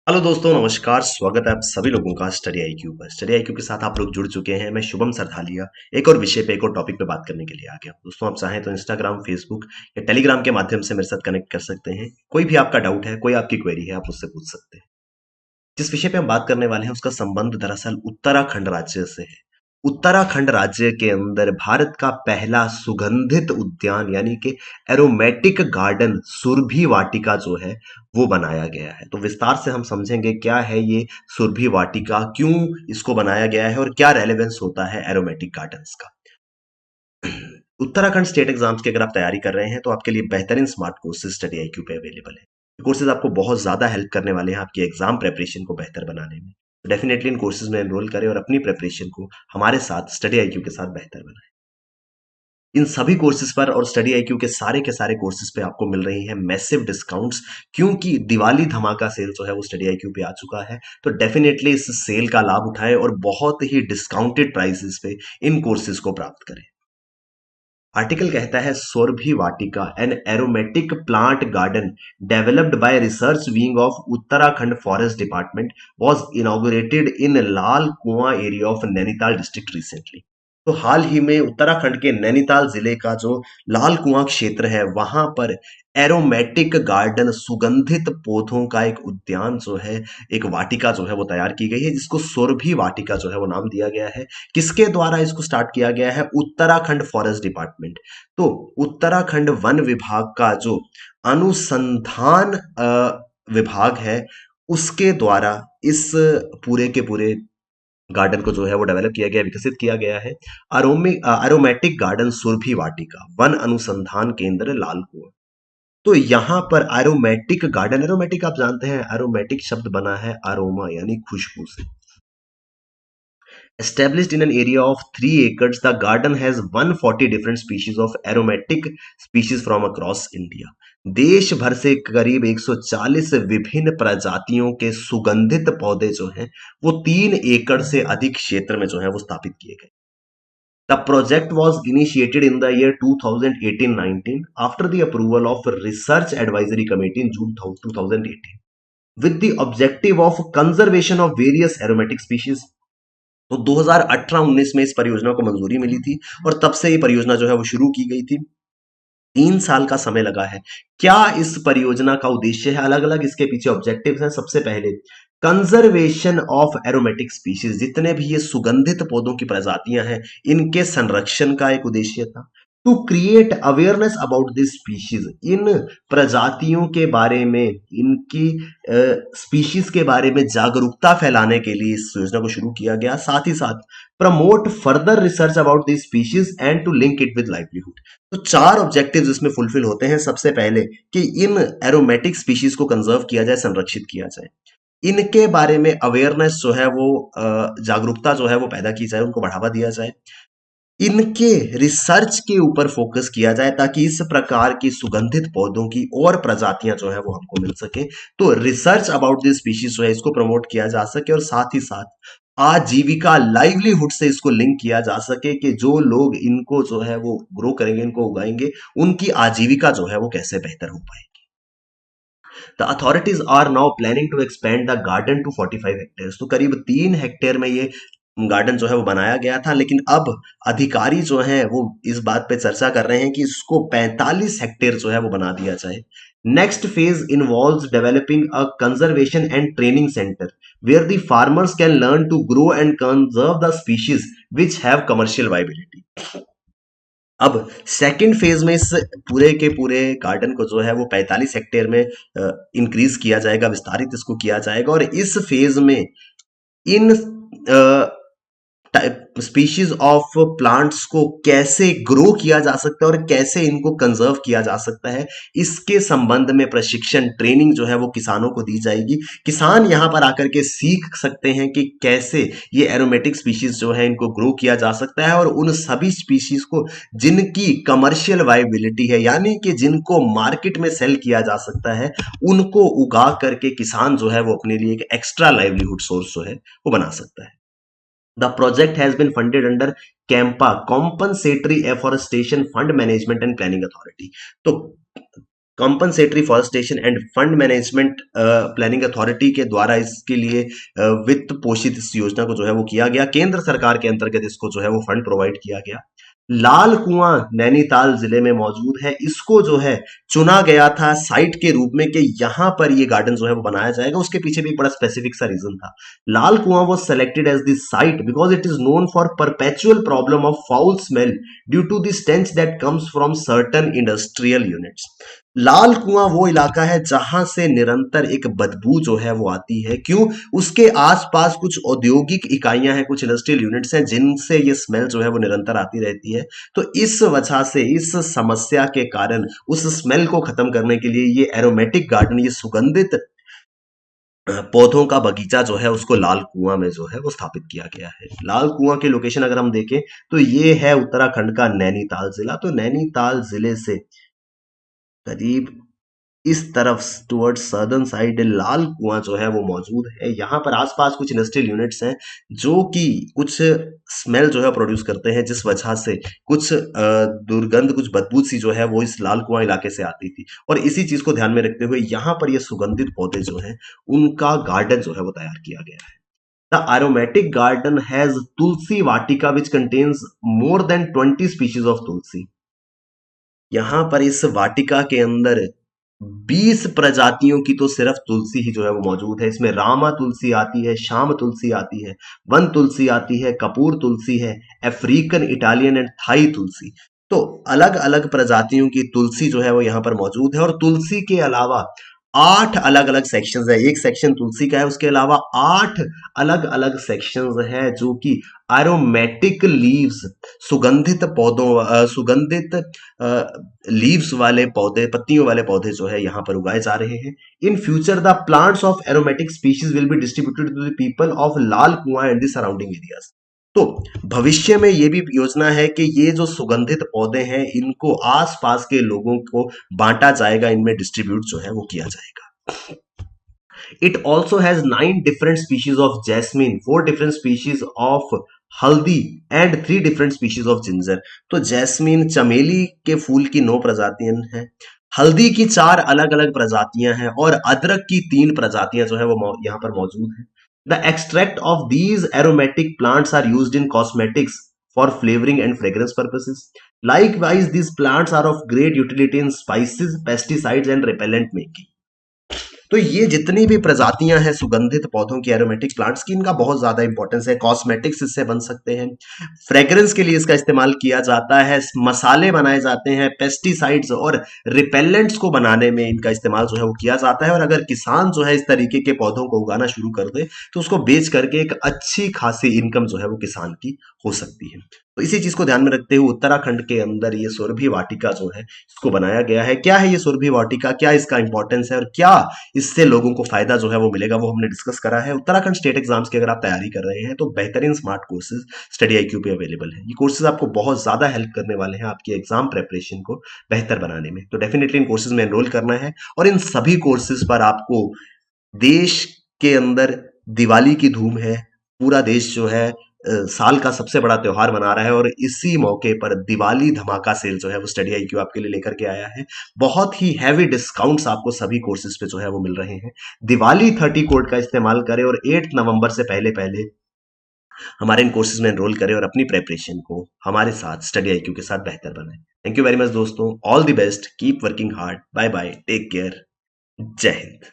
Hello दोस्तों, नमस्कार। स्वागत है आप सभी लोगों का स्टडी आईक्यू पर। स्टडी आईक्यू के साथ आप लोग जुड़ चुके हैं। मैं शुभम सरथालिया एक और विषय पे एक और टॉपिक पे बात करने के लिए आ गया हूं। दोस्तों, आप चाहें तो इंस्टाग्राम, फेसबुक या टेलीग्राम के माध्यम से मेरे साथ कनेक्ट कर सकते हैं। कोई भी आपका डाउट है, कोई आपकी क्वेरी है, आप उससे पूछ सकते हैं। जिस विषय पे हम बात करने वाले हैं उसका संबंध दरअसल उत्तराखंड राज्य से है। उत्तराखंड राज्य के अंदर भारत का पहला सुगंधित उद्यान यानी कि एरोमेटिक गार्डन सुरभि वाटिका जो है वो बनाया गया है। तो विस्तार से हम समझेंगे क्या है ये सुरभि वाटिका, क्यों इसको बनाया गया है और क्या रेलेवेंस होता है एरोमेटिक गार्डन्स का। उत्तराखंड स्टेट एग्जाम्स की अगर आप तैयारी कर रहे हैं तो आपके लिए बेहतरीन स्मार्ट कोर्सेज स्टडी आईक्यू पे अवेलेबल है। ये कोर्सेज आपको बहुत ज्यादा हेल्प करने वाले हैं आपकी एग्जाम प्रेपरेशन को बेहतर बनाने में। डेफिनेटली इन कोर्सेज में एनरोल करें और अपनी प्रेपरेशन को हमारे साथ स्टडी आईक्यू के साथ बेहतर बनाएं। इन सभी कोर्सेज पर और स्टडी आईक्यू के सारे कोर्सेज पे आपको मिल रही है मैसिव डिस्काउंट्स, क्योंकि दिवाली धमाका सेल जो है वो स्टडी आईक्यू पे आ चुका है। तो डेफिनेटली इस सेल का लाभ उठाएं और बहुत ही डिस्काउंटेड प्राइसेस पे इन कोर्सेज को प्राप्त करें। आर्टिकल कहता है Saurabhi Vatika an aromatic plant garden developed by research wing of Uttarakhand forest department was inaugurated in Lal Kuan area of Nainital district recently. तो हाल ही में उत्तराखंड के नैनीताल जिले का जो लाल कुआं क्षेत्र है वहां पर एरोमेटिक गार्डन सुगंधित पौधों का एक उद्यान जो है, एक वाटिका जो है वो तैयार की गई है, जिसको सोरभी वाटिका जो है वो नाम दिया गया है। किसके द्वारा इसको स्टार्ट किया गया है? Uttarakhand forest department. तो उत्तराखंड वन विभाग का जो अनुसंधान विभाग है उसके द्वारा इस पूरे के पूरे गार्डन को जो है वो डेवलप किया गया, विकसित किया गया है। एरोमेटिक गार्डन सुरभि वाटिका वन अनुसंधान केंद्र लाल कुआं। तो यहाँ पर एरोमेटिक गार्डन, एरोमेटिक आप जानते हैं, एरोमेटिक शब्द बना है अरोमा यानी खुशबू से। Established in an area of 3 acres, the garden has 140 different species of aromatic species from across India. देश भर से करीब 140 विभिन्न प्रजातियों के सुगंधित पौधे जो हैं वो 3 एकड़ से अधिक क्षेत्र में जो है वो स्थापित किए गए। The project was initiated in the year 2018-19 after the approval of Research Advisory Committee in June 2018 with the objective of conservation of various aromatic species. तो 2018-19 में इस परियोजना को मंजूरी मिली थी और तब से ये परियोजना जो है वो शुरू की गई थी। 3 साल का समय लगा है। क्या इस परियोजना का उद्देश्य है? अलग अलग इसके पीछे ऑब्जेक्टिव्स हैं। सबसे पहले कंजर्वेशन ऑफ एरोमेटिक स्पीशीज, जितने भी ये सुगंधित पौधों की प्रजातियां हैं इनके संरक्षण का एक उद्देश्य था। To create awareness about this species, इन प्रजातियों के बारे में, इनकी स्पीशीज के बारे में जागरूकता फैलाने के लिए इस योजना को शुरू किया गया। साथ ही साथ promote further research about this species and to link it with livelihood. तो 4 ऑब्जेक्टिव्स इसमें फुलफिल होते हैं। सबसे पहले कि इन एरोमेटिक स्पीशीज को कंजर्व किया जाए, संरक्षित किया जाए, इनके बारे में अवेयरनेस जो है वो जागरूकता जो है वो पैदा की जाए, उनको बढ़ावा दिया जाए, इनके रिसर्च के ऊपर फोकस किया जाए ताकि इस प्रकार की सुगंधित पौधों की और प्रजातियां जो है वो हमको मिल सके। तो रिसर्च अबाउट दिस स्पीशीज जो है इसको प्रमोट किया जा सके और साथ ही साथ आजीविका, लाइवलीहुड से इसको लिंक किया जा सके कि जो लोग इनको जो है वो ग्रो करेंगे, इनको उगाएंगे, उनकी आजीविका जो है वो कैसे बेहतर हो पाएगी। The authorities are now planning to expand the garden to 45 hectare. तो करीब 3 हेक्टेयर में ये गार्डन जो है वो बनाया गया था, लेकिन अब अधिकारी जो हैं वो इस बात पे चर्चा कर रहे हैं कि इसको 45 हेक्टेयर जो है वो बना दिया जाए। Next phase involves developing a conservation and training centre where the farmers can learn to grow and conserve the species which have commercial viability. अब सेकंड फेज में इस पूरे के पूरे गार्डन को जो है वो 45 हेक्टेयर में इंक्रीज किया जाएगा, विस्तारित इसको किया जाएगा और इस फेज में इन स्पीशीज ऑफ प्लांट्स को कैसे ग्रो किया जा सकता है और कैसे इनको कंजर्व किया जा सकता है, इसके संबंध में प्रशिक्षण, ट्रेनिंग जो है वो किसानों को दी जाएगी। किसान यहाँ पर आकर के सीख सकते हैं कि कैसे ये एरोमेटिक स्पीशीज जो है इनको ग्रो किया जा सकता है और उन सभी स्पीशीज को जिनकी कमर्शियल वायबिलिटी है, यानी कि जिनको मार्केट में सेल किया जा सकता है, उनको उगा करके किसान जो है वो अपने लिए एक एक्स्ट्रा लाइवलीहुड सोर्स जो है वो बना सकता है। The project has been funded under CAMPA, compensatory afforestation fund management and planning authority. तो compensatory forestation and fund management planning authority के द्वारा इसके लिए वित्त पोषित इस योजना को जो है वो किया गया। केंद्र सरकार के अंतर्गत इसको जो है वो फंड प्रोवाइड किया गया। लाल कुआं नैनीताल जिले में मौजूद है। इसको जो है चुना गया था साइट के रूप में कि यहां पर ये गार्डन जो है वो बनाया जाएगा। उसके पीछे भी एक बड़ा स्पेसिफिक सा रीजन था। Lal Kuan was selected as the site because it is known for perpetual problem of foul smell due to the stench that comes from certain industrial units. Lal Kuan वो इलाका है जहां से निरंतर एक बदबू जो है वो आती है। क्यों? उसके आसपास कुछ औद्योगिक इकाइयां हैं, कुछ इंडस्ट्रियल यूनिट्स हैं जिनसे ये स्मेल जो है वो निरंतर आती रहती है। तो इस वजह से, इस समस्या के कारण उस स्मेल को खत्म करने के लिए ये एरोमेटिक गार्डन, ये सुगंधित पौधों का बगीचा जो है उसको लाल कुआं में जो है वो स्थापित किया गया है। लाल कुआं के लोकेशन अगर हम देखें तो ये है उत्तराखंड का नैनीताल जिला। तो नैनीताल जिले से करीब इस तरफ टुवर्ड्स सर्दर्न साइड लाल कुआं जो है वो मौजूद है। यहाँ पर आसपास कुछ इंडस्ट्रियल यूनिट्स हैं जो कि कुछ स्मेल जो है प्रोड्यूस करते हैं, जिस वजह से कुछ दुर्गंध, कुछ बदबू सी जो है वो इस लाल कुआं इलाके से आती थी। और इसी चीज को ध्यान में रखते हुए यहाँ पर ये सुगंधित पौधे जो हैं उनका गार्डन जो है वो तैयार किया गया है। The aromatic garden has Tulsi Vatika which contains more than 20 species of तुलसी। यहाँ पर इस वाटिका के अंदर 20 प्रजातियों की तो सिर्फ तुलसी ही जो है वो मौजूद है। इसमें रामा तुलसी आती है, श्याम तुलसी आती है, वन तुलसी आती है, कपूर तुलसी है, अफ्रीकन, इटालियन एंड थाई तुलसी। तो अलग अलग प्रजातियों की तुलसी जो है वो यहाँ पर मौजूद है। और तुलसी के अलावा 8 अलग अलग सेक्शंस है। एक सेक्शन तुलसी का है, उसके अलावा 8 अलग अलग सेक्शंस है जो कि एरोमेटिक लीव्स, सुगंधित पौधों, सुगंधित लीव्स वाले पौधे, पत्तियों वाले पौधे जो है यहाँ पर उगाए जा रहे हैं। In future the plants of aromatic species will be distributed to the people of Lal Kuan and the surrounding areas. तो भविष्य में ये भी योजना है कि ये जो सुगंधित पौधे हैं इनको आसपास के लोगों को बांटा जाएगा, इनमें डिस्ट्रीब्यूट जो है वो किया जाएगा। It also has 9 different species of jasmine, 4 different species of हल्दी and 3 different species of ginger. तो जैस्मीन, चमेली के फूल की 9 प्रजातियां हैं, हल्दी की 4 अलग अलग प्रजातियां हैं और अदरक की 3 प्रजातियां जो है वो यहाँ पर मौजूद है। The extract of these aromatic plants are used in cosmetics for flavouring and fragrance purposes. Likewise, these plants are of great utility in spices, pesticides and repellent making। तो ये जितनी भी प्रजातियां हैं सुगंधित पौधों की, एरोमेटिक प्लांट्स की, इनका बहुत ज्यादा इंपॉर्टेंस है। कॉस्मेटिक्स इससे बन सकते हैं, फ्रेग्रेंस के लिए इसका इस्तेमाल किया जाता है, मसाले बनाए जाते हैं, पेस्टिसाइड्स और रिपेलेंट्स को बनाने में इनका इस्तेमाल जो है वो किया जाता है। और अगर किसान जो है इस तरीके के पौधों को उगाना शुरू कर दे तो उसको बेच करके एक अच्छी खासी इनकम जो है वो किसान की हो सकती है। तो इसी चीज को ध्यान में रखते हुए उत्तराखंड के अंदर ये सुरभि वाटिका जो है इसको बनाया गया है। क्या है ये सुरभि वाटिका, क्या इसका इंपॉर्टेंस है और क्या इससे लोगों को फायदा जो है वो मिलेगा, वो हमने डिस्कस करा है। उत्तराखंड स्टेट एग्जाम्स की अगर आप तैयारी कर रहे हैं तो बेहतरीन स्मार्ट कोर्सेज स्टडी IQ पे अवेलेबल है। ये कोर्सेज आपको बहुत ज्यादा हेल्प करने वाले हैं आपकी एग्जाम प्रेपरेशन को बेहतर बनाने में। तो डेफिनेटली इन कोर्सेज में एनरोल करना है। और इन सभी कोर्सेज पर आपको देश के अंदर दिवाली की धूम है। पूरा देश जो है साल का सबसे बड़ा त्योहार मना रहा है और इसी मौके पर दिवाली धमाका सेल जो है वो स्टडी IQ आपके लिए लेकर के आया है। बहुत ही हैवी डिस्काउंट्स आपको सभी कोर्सेज पे जो है वो मिल रहे हैं। दिवाली 30 कोड का इस्तेमाल करें और 8 नवंबर से पहले पहले हमारे इन कोर्सेज में एनरोल करें और अपनी प्रेपरेशन को हमारे साथ स्टडी IQ के साथ बेहतर बनाएं। थैंक यू वेरी मच दोस्तों, all the best, keep working hard, bye bye, take care, जय हिंद।